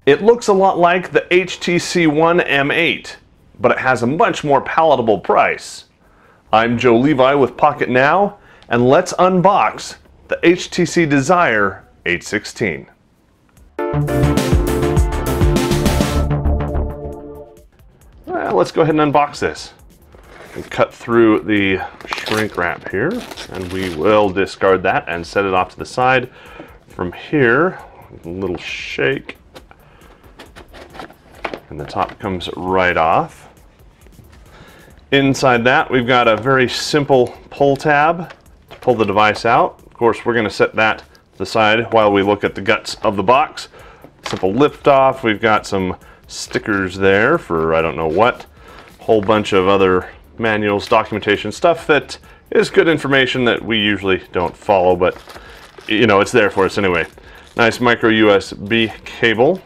It looks a lot like the HTC One M8, but it has a much more palatable price. I'm Joe Levi with Pocketnow, and let's unbox the HTC Desire 816. Well, let's go ahead and unbox this. And cut through the shrink wrap here, and we will discard that and set it off to the side. From here, a little shake, and the top comes right off. Inside that, we've got a very simple pull tab to pull the device out. Of course, we're going to set that to the side while we look at the guts of the box. Simple lift off. We've got some stickers there for I don't know what. Whole bunch of other manuals, documentation, stuff that is good information that we usually don't follow, but you know, it's there for us anyway. Nice micro USB cable.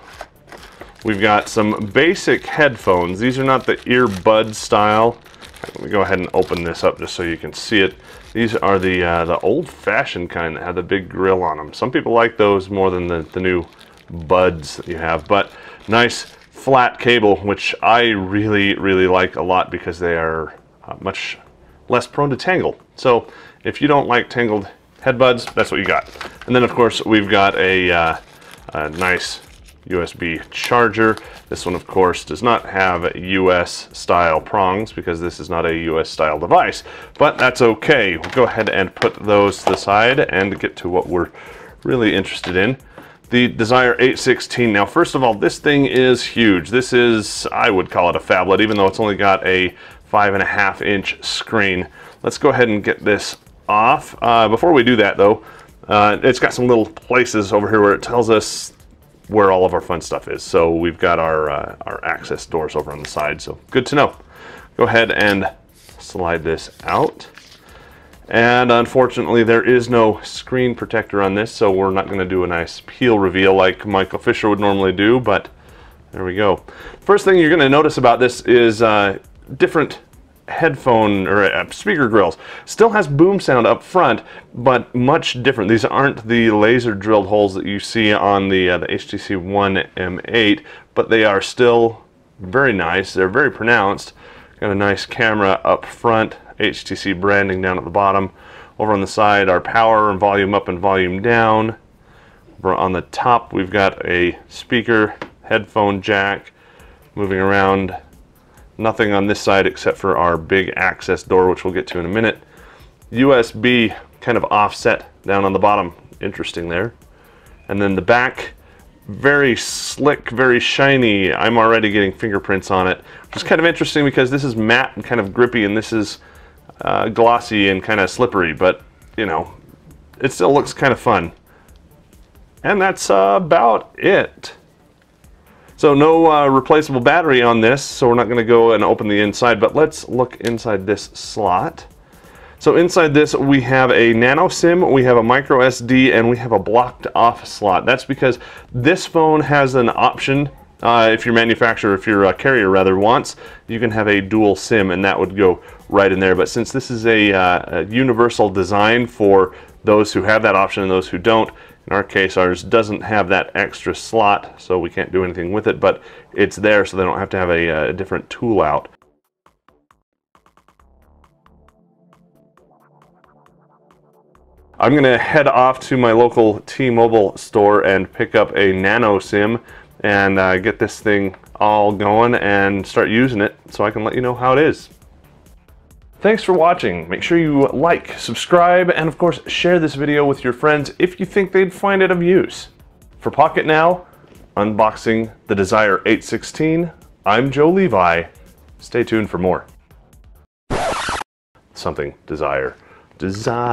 We've got some basic headphones. These are not the earbud style. Let me go ahead and open this up just so you can see it. These are the old-fashioned kind that have the big grill on them. Some people like those more than the new buds that you have, but nice flat cable, which I really like a lot because they are much less prone to tangle. So if you don't like tangled headbuds, that's what you got. And then of course we've got a nice USB charger. This one of course does not have US style prongs because this is not a US style device, but that's okay. We'll go ahead and put those to the side and get to what we're really interested in. The Desire 816. Now, first of all, this thing is huge. This is, I would call it a phablet, even though it's only got a 5.5-inch screen. Let's go ahead and get this off. Before we do that, though, it's got some little places over here where it tells us where all of our fun stuff is. So we've got our access doors over on the side, so good to know. Go ahead and slide this out. And unfortunately, there is no screen protector on this, so we're not going to do a nice peel reveal like Michael Fisher would normally do, but there we go. First thing you're going to notice about this is different headphone or speaker grills. Still has boom sound up front, but much different. These aren't the laser drilled holes that you see on the HTC One M8, but they are still very nice. They're very pronounced. Got a nice camera up front, HTC branding down at the bottom. Over on the side, our power and volume up and volume down. Over on the top, we've got a speaker, headphone jack, moving around. Nothing on this side except for our big access door, which we'll get to in a minute. USB kind of offset down on the bottom. Interesting there. And then the back, very slick, very shiny. I'm already getting fingerprints on it, which is kind of interesting because this is matte and kind of grippy, and this is glossy and kind of slippery, but you know, it still looks kind of fun. And that's about it. So no replaceable battery on this, so we're not going to go and open the inside, but let's look inside this slot. So inside this we have a nano SIM, we have a micro SD, and we have a blocked off slot. That's because this phone has an option, if your manufacturer, if your carrier rather wants, you can have a dual SIM, and that would go right in there. But since this is a universal design for those who have that option and those who don't, in our case ours doesn't have that extra slot, so we can't do anything with it, but it's there so they don't have to have a different tool out. I'm going to head off to my local T-Mobile store and pick up a nano SIM and get this thing all going and start using it so I can let you know how it is. Thanks for watching. Make sure you like, subscribe, and of course share this video with your friends if you think they'd find it of use. For Pocketnow, unboxing the Desire 816, I'm Joe Levi. Stay tuned for more. Something Desire. Desire.